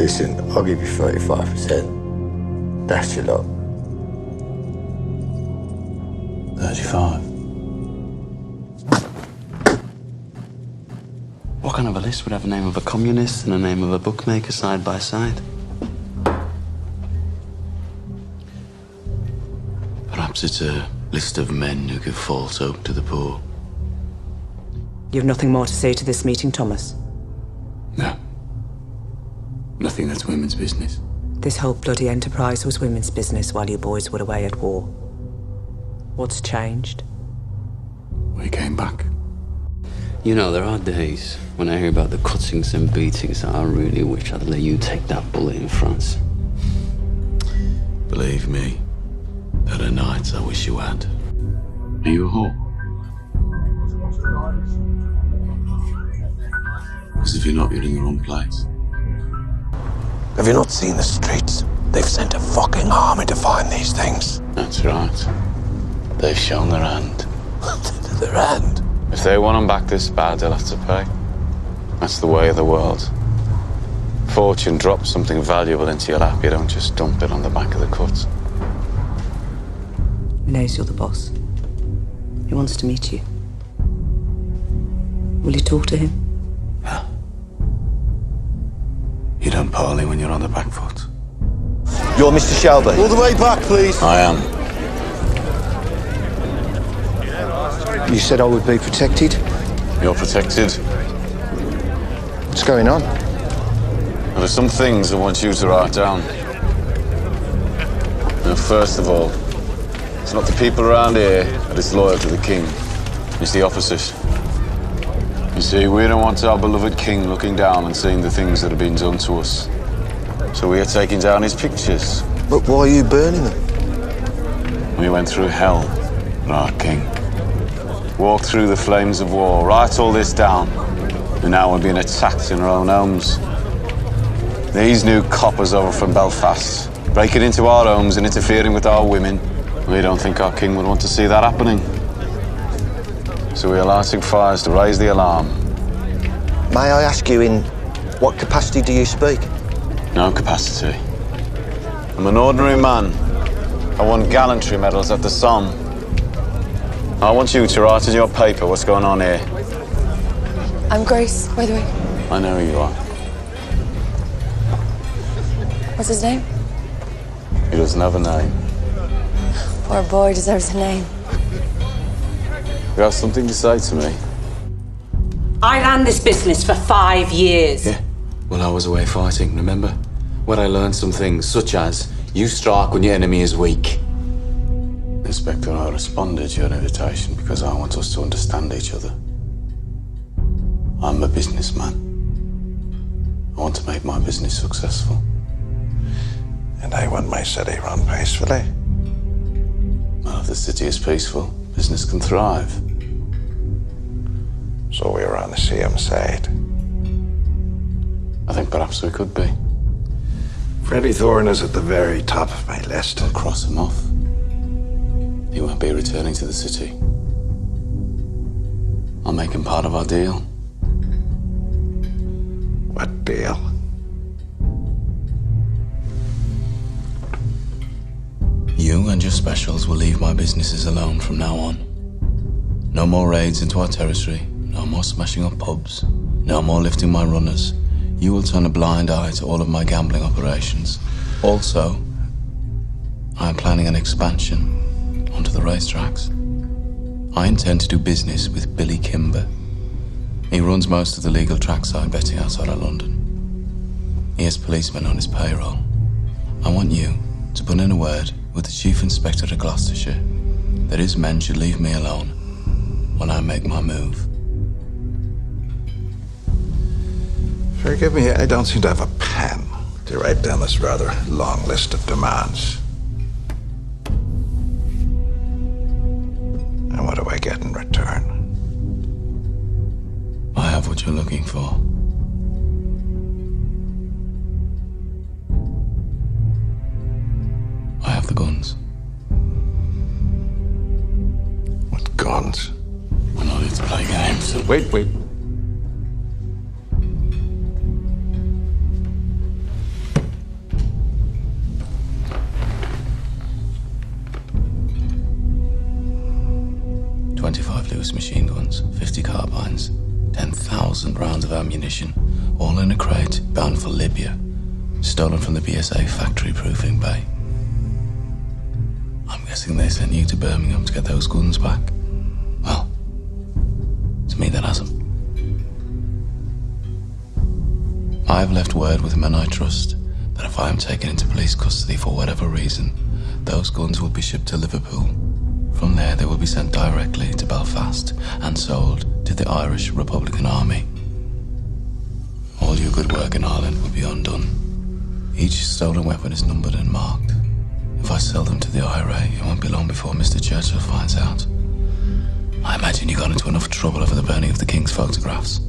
Listen, I'll give you 35%. That's your lot. 35. What kind of a list would have the name of a communist and the name of a bookmaker side by side? Perhaps it's a list of men who give false hope to the poor. You have nothing more to say to this meeting, Thomas? No. Nothing that's women's business. This whole bloody enterprise was women's business while you boys were away at war. What's changed? We came back. You know, there are days when I hear about the cuttings and beatings that I really wish I'd let you take that bullet in France. Believe me, there are nights I wish you had. Are you a whore? Because if you're not, you're in the wrong place. Have you not seen the streets? They've sent a fucking army to find these things. That's right. They've shown their hand. Their hand? If they want them back this bad, they'll have to pay. That's the way of the world. Fortune drops something valuable into your lap, you don't just dump it on the back of the cut. He knows you're the boss. He wants to meet you. Will you talk to him? Yeah. You don't parley when you're on the back foot. You're Mr. Shelby. All the way back, please. I am. You said I would be protected. You're protected. What's going on? There are some things I want you to write down. Now, first of all, it's not the people around here that is loyal to the king. It's the opposite. You see, we don't want our beloved king looking down and seeing the things that have been done to us. So we are taking down his pictures. But why are you burning them? We went through hell for our king. Walked through the flames of war, write all this down. And now we're being attacked in our own homes. These new coppers over from Belfast, breaking into our homes and interfering with our women. We don't think our king would want to see that happening. So we are lighting fires to raise the alarm. May I ask you, in what capacity do you speak? No capacity. I'm an ordinary man. I won gallantry medals at the Somme. I want you to write in your paper what's going on here. I'm Grace, by the way. I know who you are. What's his name? He doesn't have a name. Poor boy deserves a name. You have something to say to me? I ran this business for 5 years. Yeah. Well, I was away fighting, remember? Where I learned some things, such as you strike when your enemy is weak. Inspector, I responded to your invitation because I want us to understand each other. I'm a businessman. I want to make my business successful. And I want my city run peacefully. Well, if the city is peaceful, business can thrive. So we're on the same side. I think perhaps we could be. Freddie Thorne is at the very top of my list. I'll cross him off. He won't be returning to the city. I'll make him part of our deal. What deal? You and your specials will leave my businesses alone from now on. No more raids into our territory, no more smashing up pubs, no more lifting my runners. You will turn a blind eye to all of my gambling operations. Also, I am planning an expansion onto the racetracks. I intend to do business with Billy Kimber. He runs most of the legal trackside betting outside of London. He has policemen on his payroll. I want you to put in a word with the Chief Inspector of Gloucestershire that his men should leave me alone when I make my move. Forgive me, I don't seem to have a pen to write down this rather long list of demands. And what do I get in return? I have what you're looking for. I have the guns. What guns? We're not here to play games. Wait. machine guns, 50 carbines, 10,000 rounds of ammunition, all in a crate bound for Libya, stolen from the BSA factory-proofing bay. I'm guessing they sent you to Birmingham to get those guns back. Well, to me that hasn't. I've left word with men I trust that if I am taken into police custody for whatever reason, those guns will be shipped to Liverpool. From there, they will be sent directly to Belfast and sold to the Irish Republican Army. All your good work in Ireland will be undone. Each stolen weapon is numbered and marked. If I sell them to the IRA, it won't be long before Mr. Churchill finds out. I imagine you got into enough trouble over the burning of the King's photographs.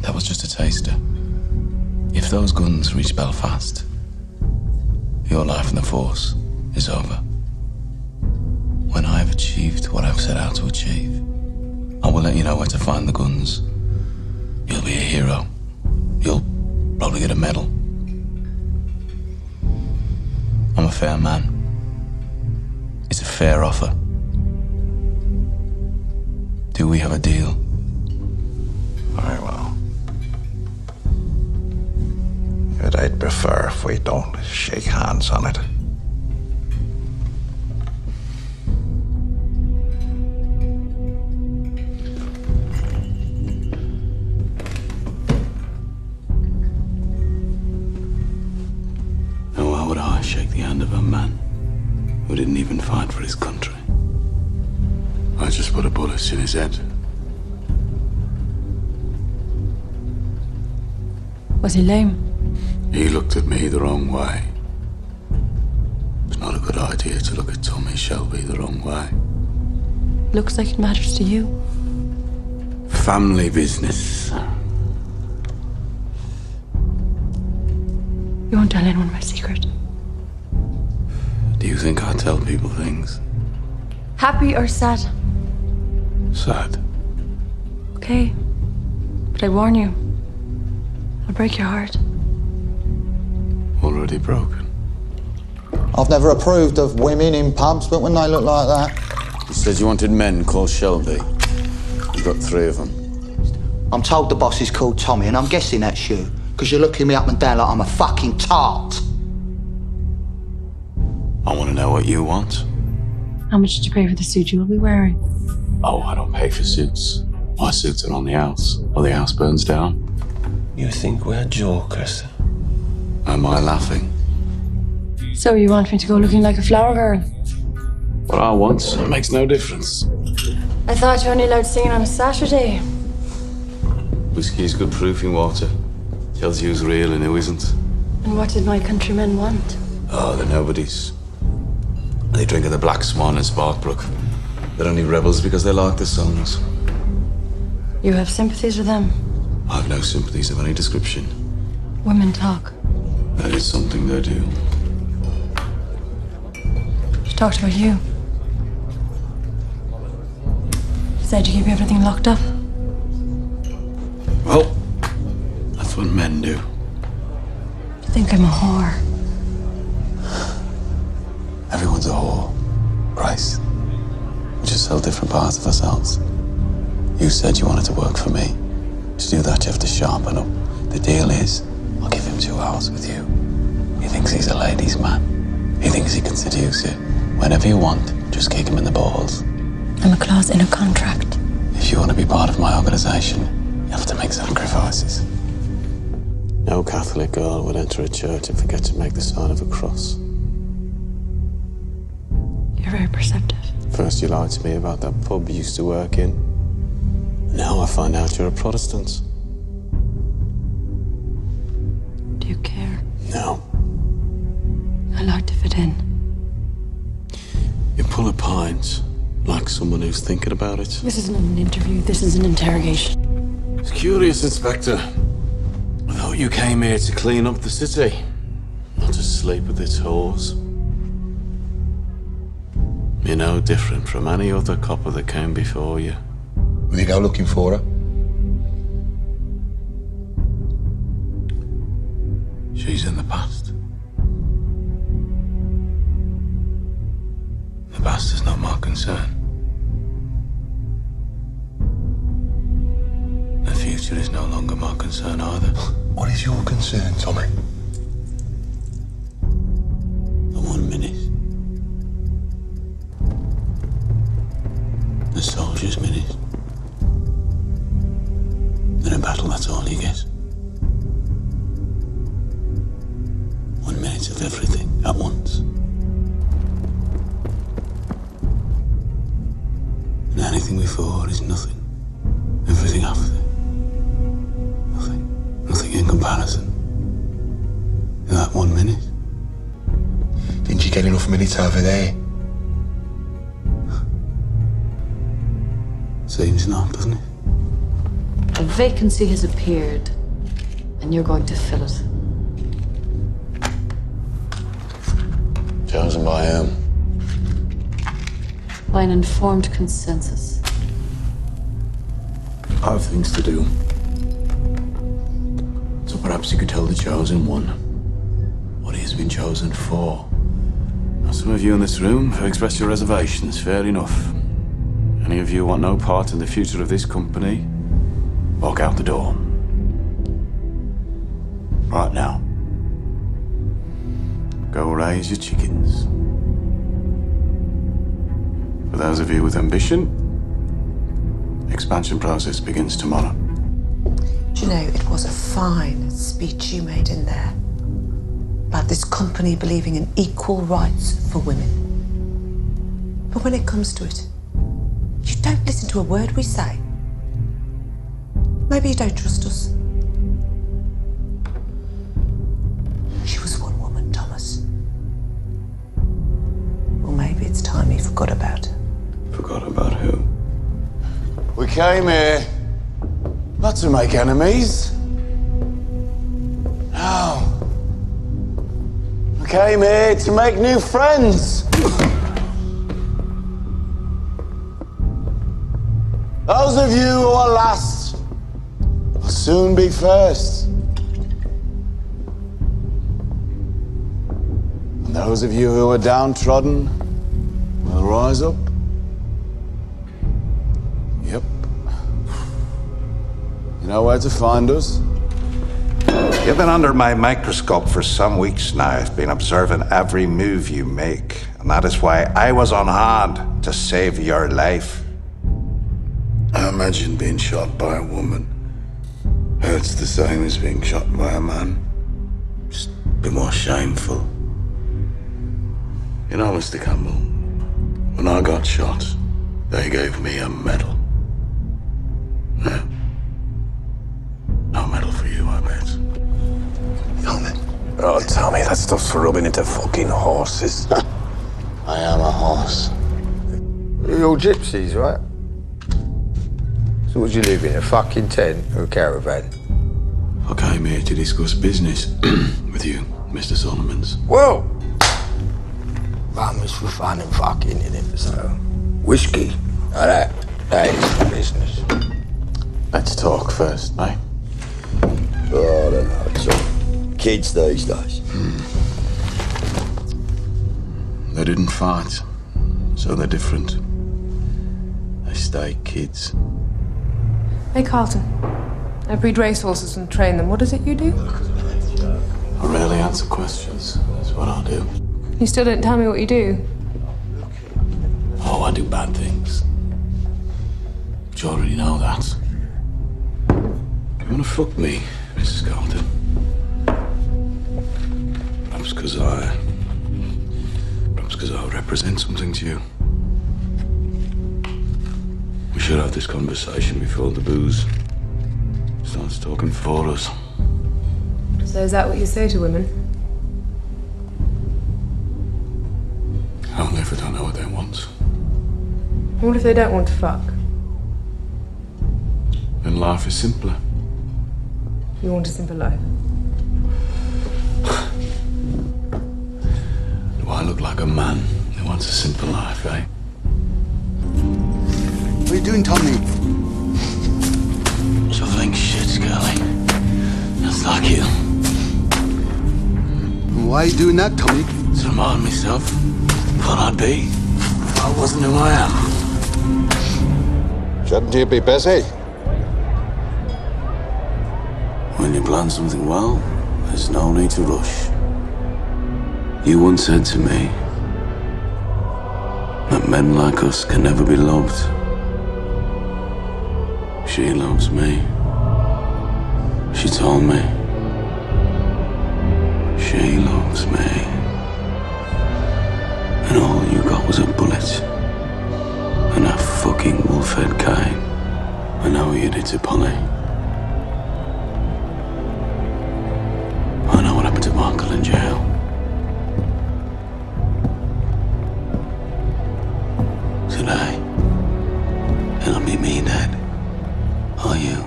That was just a taster. If those guns reach Belfast, your life in the force is over. When I have achieved what I've set out to achieve, I will let you know where to find the guns. You'll be a hero. You'll probably get a medal. I'm a fair man. It's a fair offer. Do we have a deal? Very well. But I'd prefer if we don't shake hands on it. And why would I shake the hand of a man who didn't even fight for his country? I just put a bullet in his head. Was he lame? He looked at me the wrong way. It's not a good idea to look at Tommy Shelby the wrong way. Looks like it matters to you. Family business. You won't tell anyone my secret. Do you think I tell people things? Happy or sad? Sad. Okay. But I warn you, I'll break your heart. Already broken. I've never approved of women in pubs, but when they look like that... You said you wanted men called Shelby. You've got 3 of them. I'm told the boss is called Tommy, and I'm guessing that's you, because you're looking me up and down like I'm a fucking tart. I want to know what you want. How much did you pay for the suit you will be wearing? Oh, I don't pay for suits. My suits are on the house, or the house burns down. You think we're jokers? Am I laughing? So you want me to go looking like a flower girl? What I want, it makes no difference. I thought you were only allowed singing on a Saturday. Whiskey is good proofing water. Tells you who's real and who isn't. And what did my countrymen want? Oh, they're nobodies. They drink at the Black Swan and Sparkbrook. They're only rebels because they like the songs. You have sympathies with them? I've no sympathies of any description. Women talk. That is something they do. She talked about you. She said you keep everything locked up. Well, that's what men do. You think I'm a whore? Everyone's a whore, Grace. We just sell different parts of ourselves. You said you wanted to work for me. To do that, you have to sharpen up. The deal is, I'll give him 2 hours with you. He thinks he's a ladies' man. He thinks he can seduce you. Whenever you want, just kick him in the balls. I'm a clause in a contract. If you want to be part of my organization, you have to make sacrifices. No Catholic girl would enter a church and forget to make the sign of a cross. You're very perceptive. First you lied to me about that pub you used to work in. Now I find out you're a Protestant. Do you care? No. I like to fit in. You pull a pint like someone who's thinking about it. This isn't an interview, this is an interrogation. It's curious, Inspector. I thought you came here to clean up the city, not to sleep with its whores. You're no different from any other copper that came before you. Will you go looking for her? She's in the past. The past is not my concern. future is no longer my concern either. What is your concern, Tommy? The 1 minute. The soldier's minute. In a battle, that's all you get. 1 minute of everything at once. And anything before is nothing. Everything after. Nothing. Nothing in comparison. In that 1 minute. Didn't you get enough minutes over there? Seems not, doesn't it? A vacancy has appeared, and you're going to fill it. Chosen by whom? By an informed consensus. I have things to do. So perhaps you could tell the chosen one what he has been chosen for. Now, some of you in this room have expressed your reservations, fair enough. Any of you want no part in the future of this company, walk out the door. Right now. Go raise your chickens. For those of you with ambition, expansion process begins tomorrow. Do you know, it was a fine speech you made in there about this company believing in equal rights for women. But when it comes to it, you don't listen to a word we say. Maybe you don't trust us. She was one woman, Thomas. Well, maybe it's time you forgot about her. Forgot about who? We came here not to make enemies. No. We came here to make new friends. Those of you who are last will soon be first. And those of you who are downtrodden will rise up. Yep. You know where to find us? You've been under my microscope for some weeks now. I've been observing every move you make. And that is why I was on hand to save your life. I imagine being shot by a woman hurts the same as being shot by a man. Just a bit more shameful. You know, Mr. Campbell, when I got shot, they gave me a medal. No. No medal for you, I bet. Oh, Tommy, that stuff's for rubbing into fucking horses. I am a horse. You're all gypsies, right? So would you live in, a fucking tent or a caravan? I came here to discuss business with you, Mr. Solomons. Well, fun was for fun and fucking in it, so whiskey, like that is business. Let's talk first, mate. Oh, I don't know, it's all kids these days. They didn't fight, so they're different. They stay kids. Hey, Carlton. I breed racehorses and train them. What is it you do? I rarely answer questions. That's what I do. You still don't tell me what you do. Oh, I do bad things. But you already know that. You wanna fuck me, Mrs. Carlton? Perhaps because I represent something to you. We should have this conversation before the booze starts talking for us. So is that what you say to women? Only if I don't know what they want. What if they don't want to fuck? Then life is simpler. You want a simple life? Do I look like a man who wants a simple life, eh? What are you doing, Tommy? Shoveling shit, Scully. That's like you. Why are you doing that, Tommy? To remind myself what I'd be if I wasn't who I am. Shouldn't you be busy? When you plan something well, there's no need to rush. You once said to me that men like us can never be loved. She loves me. She told me. She loves me. And all you got was a bullet and a fucking wolf-head cane. I know you did to Polly. I know what happened to Michael in jail. Today, it'll be me dead, or you,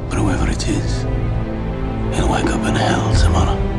but whoever it is, he'll wake up in hell tomorrow.